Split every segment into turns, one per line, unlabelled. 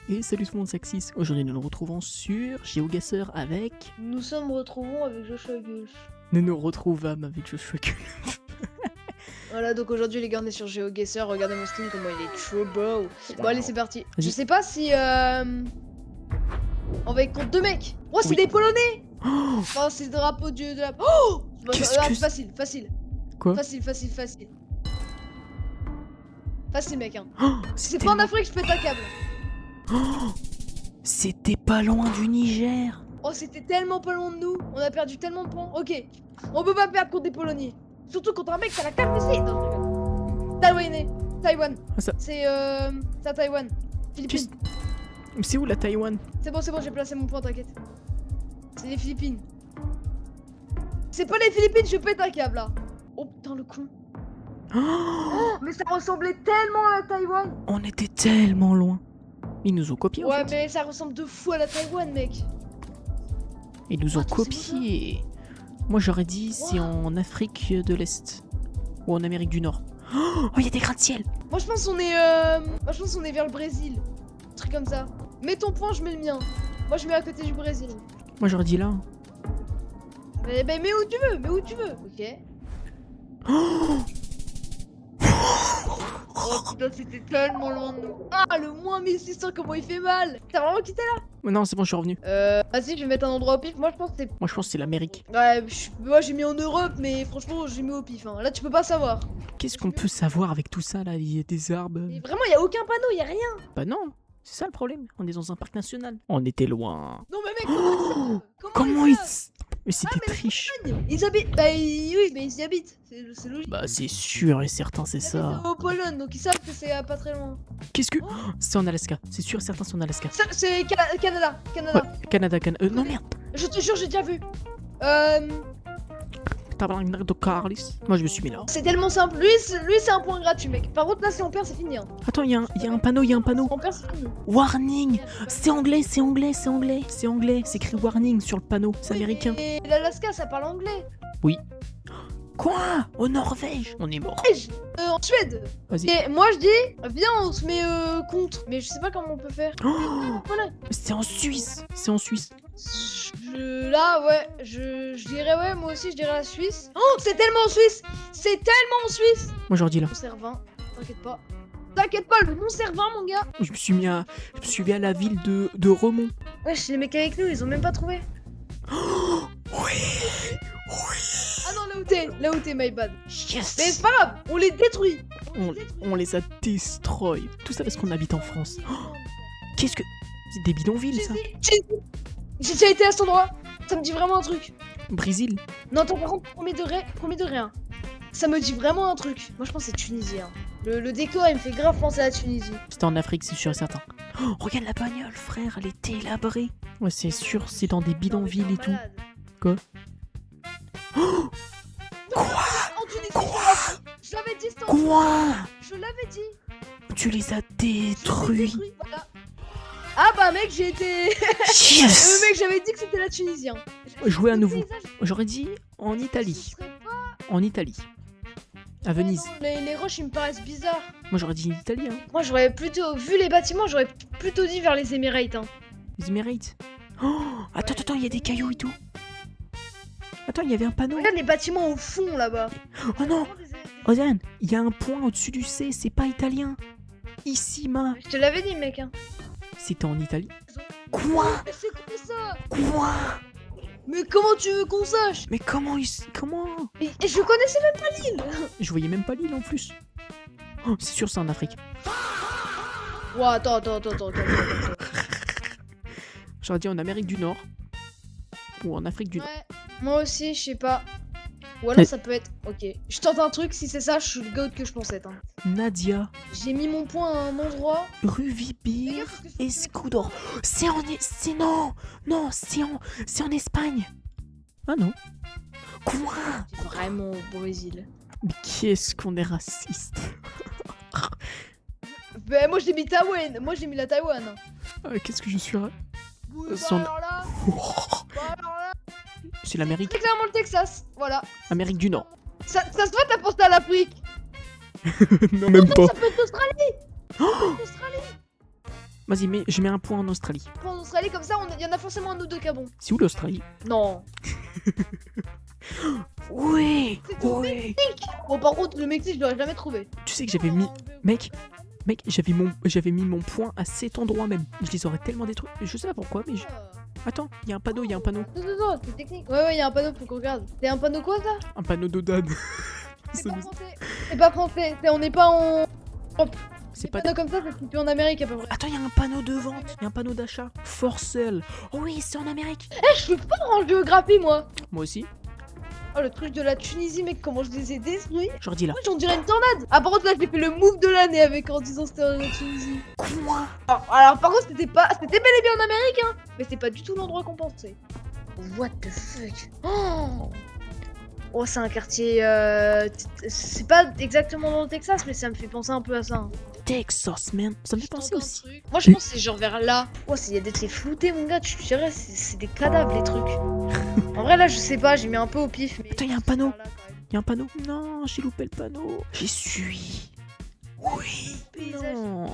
Et salut tout le monde, c'est Axis. Aujourd'hui nous nous retrouvons sur GeoGuessr avec...
Nous sommes retrouvons avec Joshua Gulf.
Nous nous retrouvâmes avec Joshua Gulf.
Voilà, donc aujourd'hui les gars on est sur GeoGuessr, regardez mon skin comment il est trop beau. Bon allez c'est parti.
Vas-y.
Je sais pas si on va être contre deux mecs. Oh c'est
Oui.
des Polonais.
Oh,
Enfin c'est le drapeau de la... Oh
Qu'est-ce que c'est
facile, facile.
quoi?
Facile. Facile mec hein.
Oh,
Si c'est pas en Afrique je pète un câble.
Oh, c'était pas loin du Niger.
Oh c'était tellement pas loin de nous. On a perdu tellement de points. Ok. On peut pas perdre contre des Polonais. Surtout contre un mec qui a la carte d'essai. Non, je rigole. Taïwan.
Ah, ça...
C'est à Taïwan. Philippines.
Mais c'est où la Taïwan?
C'est bon, j'ai placé mon point, t'inquiète. C'est les Philippines. C'est pas les Philippines, je pète un câble là. Oh putain, le con.
Oh,
Mais ça ressemblait tellement à la Taïwan.
on était tellement loin. Ils nous ont copié en
Ouais,
fait.
mais ça ressemble 2 fois à la Taïwan, mec.
Ils nous ont
Attends,
copié. Moi j'aurais dit c'est en Afrique de l'Est. Ou en Amérique du Nord. Oh, il y a des gratte-ciel.
Moi, je pense qu'on est, vers le Brésil. Un truc comme ça. Mets ton point, je mets le mien. Moi, je mets à côté du Brésil.
Moi j'aurais dit là.
Mais mets où tu veux, Ok.
Oh,
Oh putain, c'était tellement loin de nous. Ah, le moins 1600, comment il fait mal. T'as vraiment quitté là?
non, c'est bon, je suis revenu.
Vas-y, je vais mettre un endroit au pif. Moi, je pense que c'est...
Moi je pense que c'est l'Amérique.
Ouais, moi j'ai mis en Europe, mais franchement j'ai mis au pif. Hein. Là tu peux pas savoir.
Qu'est-ce qu'on peut savoir avec tout ça là? Il y a des arbres.
Et vraiment y a aucun panneau, y a rien.
Bah non, c'est ça le problème. On est dans un parc national. On était loin.
Non mais mec,
Oh,
comment
ils...
ils savent?
Mais c'est des
mais
triches.
Ils habitent. Bah oui, mais ils y habitent. C'est logique.
Bah c'est sûr et certain, c'est
Ils
ça.
habitent au Pologne, donc ils savent que c'est pas très loin.
Qu'est-ce que... C'est en Alaska. C'est sûr et certain, c'est en Alaska.
Ça, c'est Canada.
Canada. Non merde.
Je te jure, j'ai déjà vu.
Tabarnak de Carlis. Moi je me suis mis là.
C'est tellement simple. Lui c'est un point gratuit, mec. Par contre, là, si on perd, c'est fini. Hein.
Attends, il y a un panneau,
Si on perd, c'est fini.
Warning. C'est anglais. C'est écrit warning sur le panneau. C'est américain.
Et l'Alaska, ça parle anglais.
Quoi? Au Norvège? On est mort.
En Suède.
Vas-y.
Et moi, je dis, viens, on se met contre. Mais je sais pas comment on peut faire.
Oh,
Voilà.
c'est en Suisse.
Là, ouais, je dirais, ouais, moi aussi, je dirais la Suisse. Oh, c'est tellement en Suisse.
Moi j'aurais dit là.
Mon Cervin, t'inquiète pas, le Mont Cervin, mon gars.
Je me suis mis à la ville de Remont.
Wesh, les mecs avec nous, ils ont même pas trouvé.
Oui.
Ah non, là où t'es, my bad.
Yes.
Mais c'est pas grave, on les détruit.
On les a destroy. Tout ça parce qu'on habite en France. Oh, qu'est-ce que... C'est des bidonvilles ça.
J'ai déjà été à cet endroit. Ça me dit vraiment un truc.
Brésil.
Non, attends, par contre, premier degré, hein. Ça me dit vraiment un truc. Moi, je pense que c'est Tunisie. Hein. Le décor, il me fait grave penser à la Tunisie.
C'était en Afrique, c'est sûr et certain. Oh, regarde la bagnole, frère, elle est délabrée. Ouais, c'est sûr, c'est dans des bidonvilles et tout. Quoi? Oh,
En Tunisie,
Quoi?
je l'avais dit, c'est en
quoi?
Je l'avais dit.
Tu les as
Je l'ai
détruits.
détruit, voilà. Ah bah mec, j'ai été...
Yes.
mec, j'avais dit que c'était la Tunisie. Hein.
Jouer à nouveau.
Le paysage,
J'aurais dit en
ce
Italie.
serait pas-
En Italie. À Venise.
Non, les roches, ils me paraissent bizarres.
Moi j'aurais dit Italie, hein.
Moi, j'aurais plutôt... Vu les bâtiments, j'aurais plutôt dit vers les Émirates. Hein.
Les Émirates. Oh, attends, il y a des cailloux et tout. Attends, il y avait un panneau.
Regarde les bâtiments au fond, là-bas.
Oh non. Regarde, il y a un point au-dessus du C, c'est pas italien. Ici,
Je te l'avais dit, mec. Hein.
C'était en Italie. Quoi?
Mais c'est quoi ça?
Quoi?
Mais comment tu veux qu'on sache?
Mais comment comment?
Et je connaissais même pas l'île.
Je voyais même pas l'île en plus. Oh, c'est sûr, c'est en Afrique.
Ouais, attends.
J'aurais dit en Amérique du Nord. Ou en Afrique du Nord.
Ouais, moi aussi, je sais pas. Ou alors
Mais-
ça peut être... Ok, je tente un truc, si c'est ça, je suis le goat que je pensais. Hein.
Nadia,
J'ai mis mon point à un endroit.
Ruvibir,
Regarde ce que je fais.
Escudor. C'est en... c'est en Espagne. Ah non. Quoi?
C'est vraiment au Brésil.
Mais qu'est-ce qu'on est raciste.
Bah moi j'ai mis Taïwan, la Taïwan.
Qu'est-ce que je suis...
Oui, bah,
Son-
alors là,
C'est l'Amérique.
c'est clairement le Texas, voilà.
Amérique du Nord.
Ça se voit, t'as pensé à l'Afrique.
Non, même pas.
Ça peut être l'Australie.
Oh,
L'Australie.
Vas-y, mais je mets un point en Australie.
En Australie, comme ça, il y en a forcément un ou deux qui a bon.
C'est où l'Australie?
Non.
Oui.
C'est au
Ouais.
Bon, par contre, le Mexique, je l'aurais jamais trouvé.
Tu sais que j'avais mis... Mec, j'avais mis mon point à cet endroit même. Je les aurais tellement détruits. Je sais pas pourquoi, mais... Attends, il y a un panneau,
Non, c'est technique. Ouais, il y a un panneau, faut qu'on regarde. C'est un panneau quoi, ça?
Un panneau d'Odan.
C'est pas français. C'est pas français. On n'est pas en...
C'est pas...
Panneau comme ça, c'est situé en Amérique à peu près.
Attends, il y a un panneau de vente, il y a un panneau d'achat. For sale. Oh oui, c'est en Amérique.
Je suis fort en géographie, moi.
Moi aussi.
Oh, le truc de la Tunisie, mec, comment je les ai détruits.
Je redis là.
On dirait une tornade. Ah, par contre, là, j'ai fait le move de l'année avec en disant c'était en Tunisie.
Quoi?
Alors, par contre, c'était bel et bien en Amérique, hein. Mais c'est pas du tout l'endroit qu'on pensait. What the fuck? Oh, c'est un quartier. C'est pas exactement dans le Texas, mais ça me fait penser un peu à ça. Hein.
Texas, man. Ça me fait penser aussi.
Moi, je pense que c'est genre vers là. Oh, il y a des trucs floutés, mon gars. Tu dirais, c'est des cadavres, les trucs. En vrai, là, je sais pas, j'ai mis un peu au pif. Mais...
Attends, il y a un panneau. Il y a un panneau. Non, j'ai loupé le panneau. J'y suis. Oui. Non.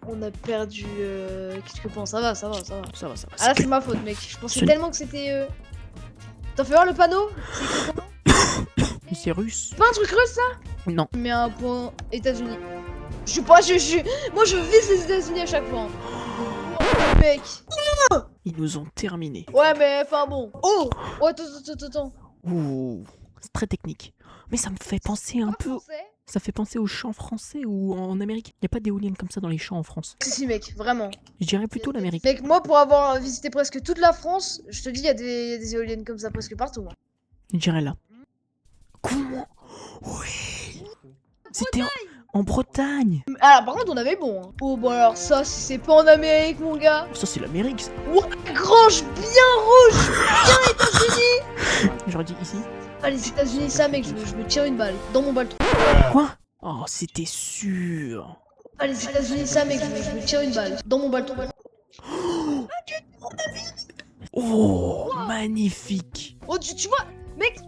On a perdu. Qu'est-ce que tu penses? Ça va.
Ça va.
Ah là, c'est ma faute, mec. Je pensais tellement que c'était. T'en fais voir le panneau? C'est écrit comment?
C'est russe.
Pas un truc russe, ça?
Non.
Mais un point États-Unis. Je suis pas. Moi, je vise les États-Unis à chaque fois. Oh, mec.
Ils nous ont terminés.
Ouais, mais enfin bon. Oh, attends.
Ouh, c'est très technique. Mais ça me fait penser un peu. Ça fait penser aux champs français ou en Amérique. Y a pas d'éoliennes comme ça dans les champs en France.
Si, mec, vraiment.
Je dirais plutôt l'Amérique.
Mec, moi, pour avoir visité presque toute la France, je te dis, il y a des éoliennes comme ça presque partout. Hein.
Je dirais là. Comment? Oui. C'était en Bretagne.
Alors, par contre, on avait bon. Hein. Oh, bon, alors ça, si c'est pas en Amérique, mon gars.
Ça, c'est l'Amérique, ça.
Ouais, grange bien rouge, bien États-Unis.
J'aurais dit ici.
Ah, les États-Unis, ça, mec, je me tire une balle dans mon ballon.
Quoi? Oh, c'était sûr.
Ah, les États-Unis, ça, mec, je me tire une balle dans mon ballon.
Oh, magnifique.
Oh, tu vois, mec,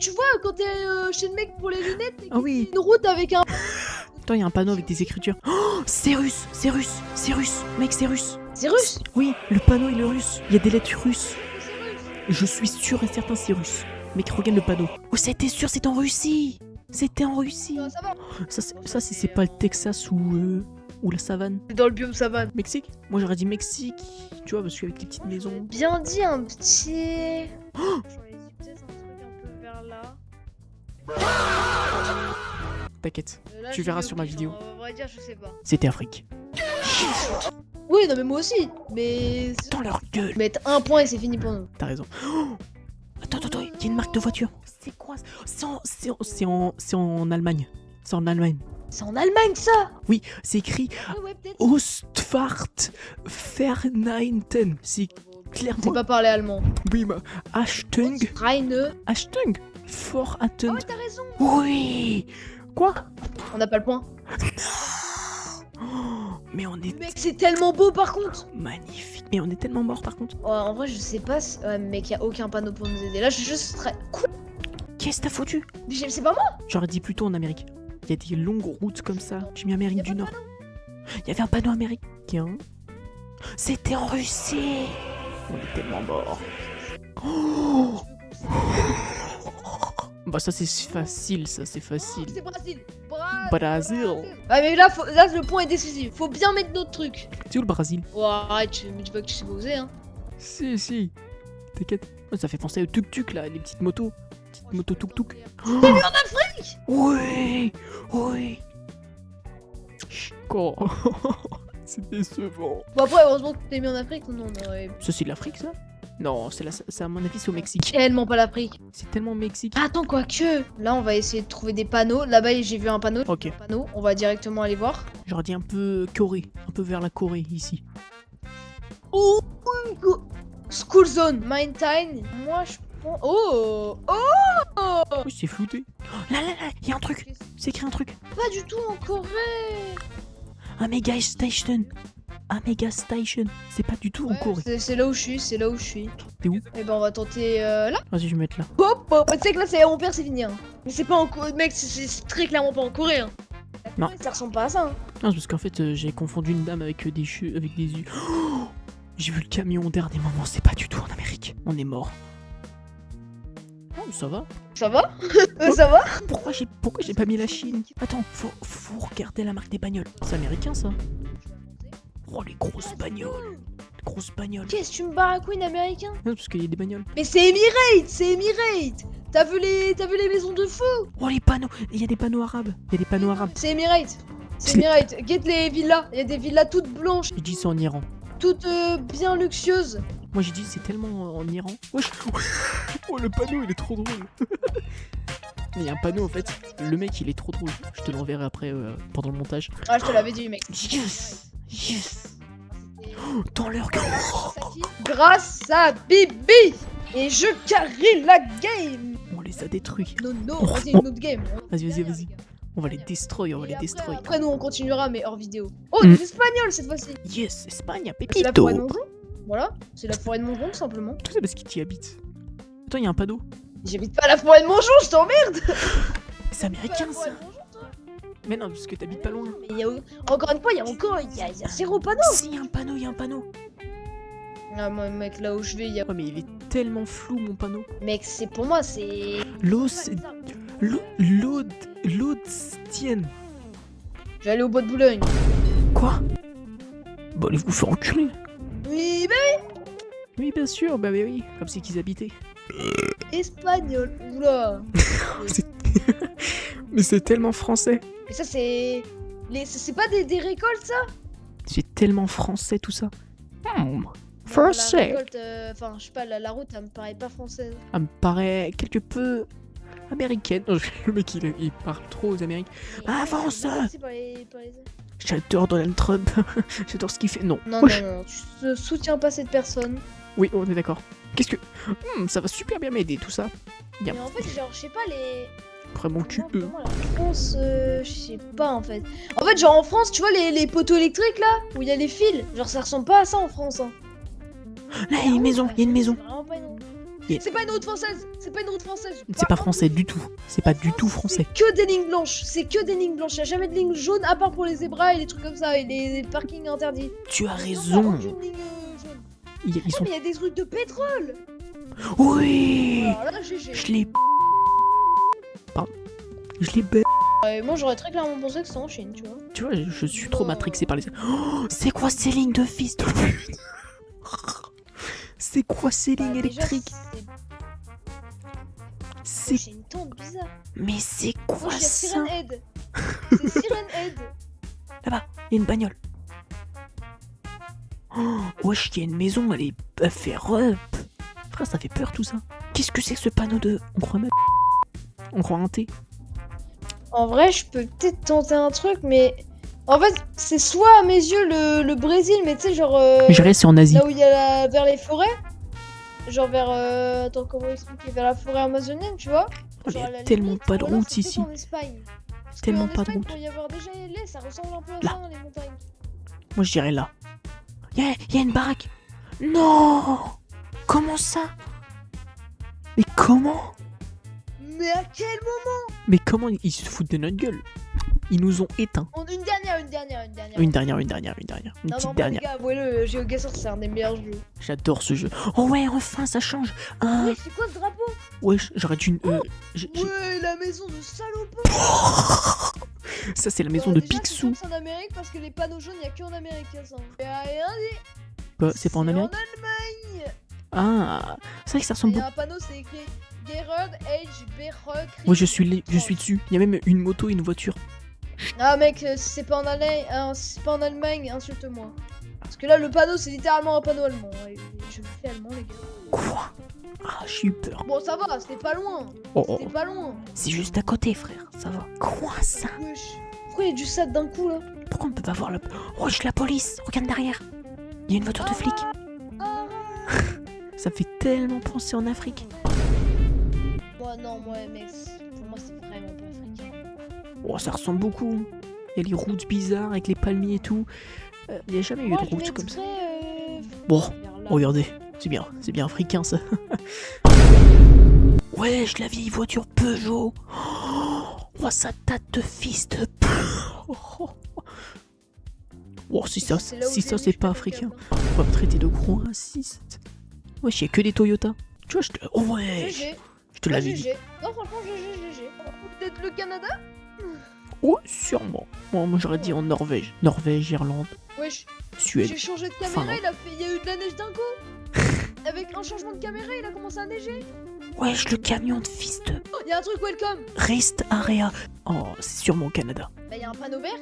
quand t'es chez le mec pour les lunettes,
Ah oui.
une route avec un.
Attends, il y a un panneau avec des écritures. Oh, c'est russe. Mec, c'est russe.
C'est russe?
Oui, le panneau il est russe. Il y a des lettres russes. Je suis sûr et certain c'est russe. Mec, regarde le panneau. Oh, c'était sûr, c'est en Russie. C'était en Russie.
Non, ça va.
Ça si c'est pas le Texas ou la savane.
C'est dans le biome savane.
Mexique? Moi j'aurais dit Mexique. Tu vois, parce qu'avec les petites maisons.
Bien dit, un petit. J'aurais dit peut-être un truc un peu vers là.
T'inquiète,
Là,
tu
j'ai
verras
mis au
sur ma
pif,
vidéo.
hein, on va dire, je sais pas.
C'était Afrique.
Oui, non, mais moi aussi. Mais.
Dans leur gueule.
Mettre un point et c'est fini pour nous.
T'as raison. Oh, attends, il y a une marque de voiture. C'est quoi ça? C'est en Allemagne. C'est en Allemagne.
C'est en Allemagne, ça?
Oui, c'est écrit
Ouais, peut-être.
Ostfahrt Vereinten. C'est
J'ai
clairement.
pas parlé allemand.
Oui, ma Achtung.
Reine.
Achtung. For
Ah
Atten.
ouais, t'as raison.
Oui. Quoi?
On n'a pas le point.
Oh, mais on est
Mec, c'est tellement beau par contre.
magnifique. Mais on est tellement mort par contre.
Ouais, en vrai, je sais pas. Ouais, mec, y a aucun panneau pour nous aider. Là, je suis juste très. Quoi?
Qu'est-ce que t'as foutu?
Mais c'est pas moi.
J'aurais dit plutôt en Amérique. Il y a des longues routes comme ça. J'ai mis Amérique du Nord. Il y avait un panneau américain. C'était en Russie. On est tellement morts. Oh. Bah ça c'est facile, ça c'est facile.
C'est Brésil.
Brésil.
Ouais, mais là, là, le point est décisif. Faut bien mettre notre truc.
C'est où le Brésil?
Ouais, arrête, tu me dis pas que tu sais pas où c'est, hein.
Si. T'inquiète. Oh, ça fait penser au tuk-tuk là, les petites motos. Petites motos tuk-tuk.
T'es vu en Afrique?
Oui. Quoi? C'est décevant.
Bon, après, heureusement que t'es mis en Afrique. Non, on aurait
Ça c'est de l'Afrique ça? Non, à mon avis c'est au Mexique.
tellement pas l'Afrique.
C'est tellement au Mexique.
Attends, quoique. Là, on va essayer de trouver des panneaux. Là-bas, j'ai vu un panneau.
Ok.
On va directement aller voir.
J'aurais dit un peu Corée, un peu vers la Corée ici.
Oh, School Zone, Mountain. Moi, je pense. Oh,
Oui, c'est flouté. Là, il y a un truc. C'est écrit un truc.
pas du tout en Corée.
Un méga station. C'est pas du tout en Corée.
C'est là où je suis.
T'es où?
Eh ben, on va tenter là.
Vas-y, je vais mettre là.
Hop. Tu sais que là, on perd, c'est fini. Hein. Mais c'est pas en Corée, mec. C'est très clairement pas en Corée. Hein.
Non.
Ça ressemble pas à ça. Hein.
Non, c'est parce qu'en fait, j'ai confondu une dame avec des cheveux, avec des yeux. Oh, J'ai vu le camion au dernier moment, c'est pas du tout en Amérique. On est mort. Oh, ça va.
Ça va? Ça va?
Pourquoi j'ai pas mis la Chine? Attends, faut regarder la marque des bagnoles. C'est américain ça? Oh les grosses bagnoles. Grosses bagnoles.
Qu'est-ce que tu me baragouines américain?
Non, parce qu'il y a des bagnoles.
Mais c'est Emirates! C'est Emirates! T'as vu les maisons de fou?
Oh les panneaux. Il y a des panneaux arabes. Il y a des panneaux arabes.
C'est Emirates! C'est
C'est-
Emirates! Guette les villas! Il y a des villas toutes blanches,
J'ai dit c'est en Iran.
toutes bien luxueuses.
Moi j'ai dit c'est tellement en Iran. Wesh. Oh le panneau il est trop drôle. Mais il y a un panneau en fait. Le mec il est trop drôle. Je te l'enverrai après pendant le montage.
Ah, je te l'avais dit, mec.
Yes. Yes. Oh, dans leur
Grâce à Bibi! Et je carry la game!
on les a détruits.
Non, non,
Oh,
vas-y,
oh.
une autre game.
Vas-y. On va les destroy, on va les destroy.
Après, nous, on continuera, mais hors vidéo. Oh,
Mm.
des Espagnols cette fois-ci!
Yes, Espagne,
C'est la
Pepito.
forêt de Mongeon. Voilà, c'est la forêt de Mongeon, tout simplement.
Tout ça parce qu'il t'y habite. Attends, il y a un panneau.
J'habite pas à la forêt de Mongeon, je t'emmerde!
C'est américain ça. Mais non, parce que t'habites pas loin.
Mais encore une fois, il y a zéro panneau!
Si, il y a un panneau, il y a un panneau.
Ah, moi, mec, là où je vais, il y a.
Ouais, mais il est tellement flou mon panneau.
Mec, c'est pour moi, c'est.
L'os. L'Aude-Stienne.
Je vais aller au bois de Boulogne.
Quoi? Bon, allez vous faire enculer.
Oui, bah,
Oui, bien sûr, bah oui. Comme c'est qu'ils habitaient.
espagnol. Oula.
Mais c'est tellement français.
Et ça, c'est. C'est pas des récoltes, ça?
C'est tellement français tout ça.
La
Français.
récolte, enfin, je sais pas, la route, elle me paraît pas française.
Ça me paraît quelque peu américaine. Non, le mec il parle trop aux Américains. Avance!
C'est par les-
J'adore Donald Trump. J'adore ce qu'il fait. Non.
Non,
Wesh.
non, non, tu ne soutiens pas cette personne.
Oui, on est d'accord. Qu'est-ce que. Ça va super bien m'aider tout ça. Bien.
Mais en fait, genre, je sais pas, les.
Après mon cul.
Comment la France, je sais pas en fait. En fait, genre en France, tu vois les poteaux électriques là, où il y a les fils, genre ça ressemble pas à ça en France. Hein.
Là, il y a une maison. Il y a une maison.
C'est vraiment pas une-
Yeah.
C'est pas une route française. C'est pas une route française.
C'est pas français du tout. C'est pas du tout français.
C'est que des lignes blanches. C'est que des lignes blanches. Y a jamais de lignes jaunes à part pour les zébras et les trucs comme ça et les parkings interdits.
Tu as
Non,
raison.
aucune ligne jaune.
Ils
Ah,
sont.
mais y a des trucs de pétrole.
Oui.
Alors là, GG.
Je l'ai. Pardon. Je l'ai bête.
Moi, j'aurais très clairement pensé que c'était en Chine, tu vois.
Tu vois, je suis trop matrixé par les. Oh, c'est quoi ces lignes de fils de pute? C'est quoi ces lignes
Bah, déjà,
électriques? C'est.
C'est une tente bizarre.
Mais c'est
Moi,
quoi
je suis à
ça?
Siren Head. C'est Siren Head.
Là-bas, il y a une bagnole. Oh, wesh, il y a une maison, elle fait rep. Frère, ça fait peur tout ça. Qu'est-ce que c'est que ce panneau de. On croit même. On croit un T.
En vrai, je peux peut-être tenter un truc, mais en fait, c'est soit à mes yeux le Brésil, mais tu sais, genre
J'irai, c'est en Asie.
là où il y a vers les forêts, genre vers attends, comment expliquer, vers la forêt amazonienne, tu vois.
Oh, il y
Genre,
a
à la
tellement
limite,
pas de
ou alors
route
c'est peut-être
ici.
En Espagne. Parce
Tellement
qu'en
pas de
Espagne,
route.
Pour y avoir déjà les laits, ça ressemble un peu à
Là.
ça, hein, les montagnes.
Moi, je dirais là. Y a une baraque. Non. Comment ça? Mais comment?
Mais à quel moment?
Mais comment ils se foutent de notre gueule? Ils nous ont éteints.
Une dernière.
Une dernière. Une
Non,
petite
non,
dernière.
les gars, avouez-le, GeoGuessr, c'est un des meilleurs jeux.
J'adore ce jeu. Oh ouais, enfin, ça change. Ah,
Oui, c'est quoi ce drapeau?
ouais, j'aurais dû. j'ai-
Ouais, la maison de salopard.
Ça, c'est la maison de
Déjà,
Picsou.
C'est en Amérique parce que les panneaux jaunes, y a que en Amérique, ça. Y a rien dit.
Bah, c'est pas en Amérique?
Allemagne.
Ah, c'est vrai que ça ressemble
Il y
beaucoup.
a un panneau, c'est écrit Gerard H. Berrock.
Moi, je suis dessus. Il y a même une moto et une voiture.
Ah, mec, si c'est pas en Allemagne, insulte-moi. Parce que là, le panneau, c'est littéralement un panneau allemand. Et je vous fais allemand, les gars.
Quoi? Ah, j'ai eu peur.
Bon, ça va, c'était pas loin.
Oh,
C'était pas loin.
c'est juste à côté, frère. Ça va. Quoi ça?
Wesh. Pourquoi il y a du sable d'un coup, là?
Pourquoi on peut pas voir la. Oh, la police. Regarde derrière. Il y a une voiture de flic.
Ah.
Ça fait tellement penser en Afrique.
Moi, mec, pour moi, c'est vraiment pas africain.
Oh, ça ressemble beaucoup. Il y a les routes bizarres avec les palmiers et tout. Il y a jamais eu
Moi,
de
je
route comme ça.
mettrais,
Bon,
vers là.
regardez. C'est bien africain ça. Wesh, la vieille voiture Peugeot. Oh, ça date de fils de. Oh, si ça,
C'est là où
si
j'ai
ça
vu
c'est
que
pas
t'avais
africain,
le
on va me traiter de gros raciste. Wesh, y'a que des Toyota. Tu vois, je te... Oh ouais,
GG.
je te l'avais dit.
GG. Non, franchement, GG. Peut-être le Canada?
Oh, sûrement. Moi j'aurais dit en Norvège. Norvège, Irlande,
Wesh,
Suède.
j'ai changé de
Enfin,
caméra,
non.
il y a eu de la neige d'un coup. Avec un changement de caméra, il a commencé à neiger.
Wesh, le camion de fils de...
Oh, il y a un truc welcome.
Rest Area. Oh, c'est sûrement au Canada.
Bah, il y a un panneau vert.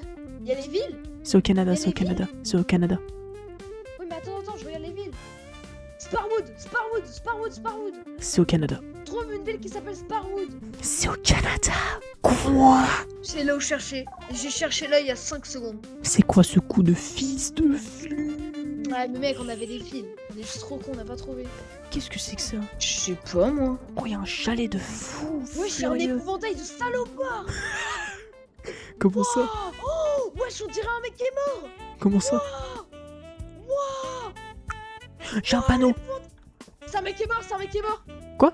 Il y a les villes.
C'est au Canada,
Et
c'est au
les villes
Canada, c'est au Canada.
Oui, mais attends, je regarde les villes. Sparwood.
C'est au Canada.
Trouve une ville qui s'appelle Sparwood.
C'est au Canada. Quoi?
C'est là où je cherchais. J'ai cherché là il y a 5 secondes.
C'est quoi ce coup de fils de...
Ouais, mais mec, on avait des fils. On est juste trop con, on n'a pas trouvé.
Qu'est-ce que c'est que ça?
Je sais pas, moi.
Oh, y'a un chalet de fou.
Ouais, c'est un
furieux.
épouvantail de salopard.
Comment ça?
Oh, wesh, on dirait un mec qui est mort.
Comment ça?
Wouah.
J'ai un panneau.
C'est un mec qui est mort.
Quoi?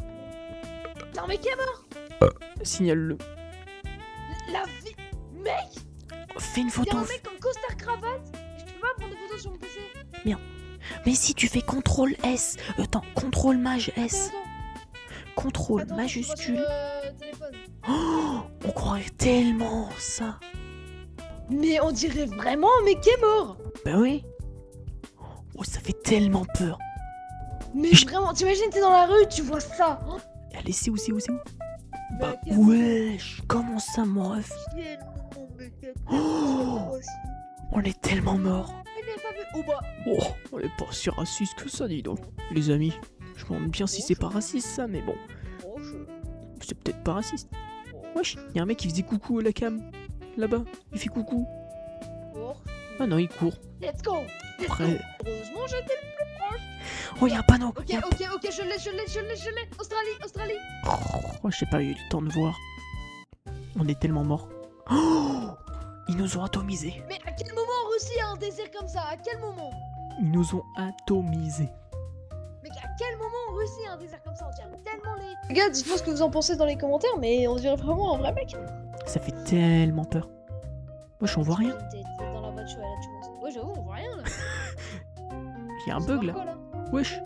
C'est un mec qui est mort.
Signale-le.
La vie. Mec,
Fais une
y'a
photo.
un mec en costard cravate. Et je peux pas prendre des photos sur mon PC.
Mais si tu fais CTRL S. Attends, CTRL maj S. CTRL
Attends,
majuscule.
je vois sur, téléphone.
Oh, on croirait tellement ça.
Mais on dirait vraiment un mec qui est mort.
Bah oui. Oh, ça fait tellement peur.
Mais vraiment, t'imagines, t'es dans la rue, tu vois ça. Oh,
Allez, c'est où? Bah
quel
wesh. Comment ça, mon ref?
quel moment, mais quel
Oh,
moment aussi.
on est tellement morts.
Il l'avait pas vu. Oh bah.
Oh, on est pas si raciste que ça, dis donc. Les amis, je me demande bien si c'est pas raciste ça, mais bon,
Oh,
c'est peut-être pas raciste. Wesh, y'a un mec qui faisait coucou à la cam. Là-bas, il fait coucou. Ah non, il court.
Let's go.
Après...
Heureusement, j'étais le plus proche.
Oh, y'a un panneau.
Ok,
Y a un
ok, je l'ai. Australie.
Oh, j'ai pas eu le temps de voir. On est tellement morts. Oh, ils nous ont atomisés.
Mais à quel moment en Russie a un désert comme ça? À quel moment?
Ils nous ont atomisés.
Mais à quel moment en Russie a un désert comme ça? On dirait tellement les... Les gars, dites-moi ce que vous en pensez dans les commentaires, mais on dirait vraiment un vrai mec.
Ça fait tellement peur. Wesh, on voit rien.
T'es dans la voiture, là, tu vois. Ouais, j'avoue, on voit rien, là.
Y'a un
C'est
bug
par
là.
quoi, là?
Wesh.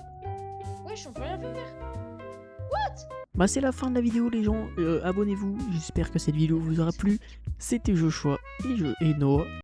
Wesh, on peut rien faire.
Bah c'est la fin de la vidéo les gens, abonnez-vous, j'espère que cette vidéo vous aura plu. C'était Joshua et Noah.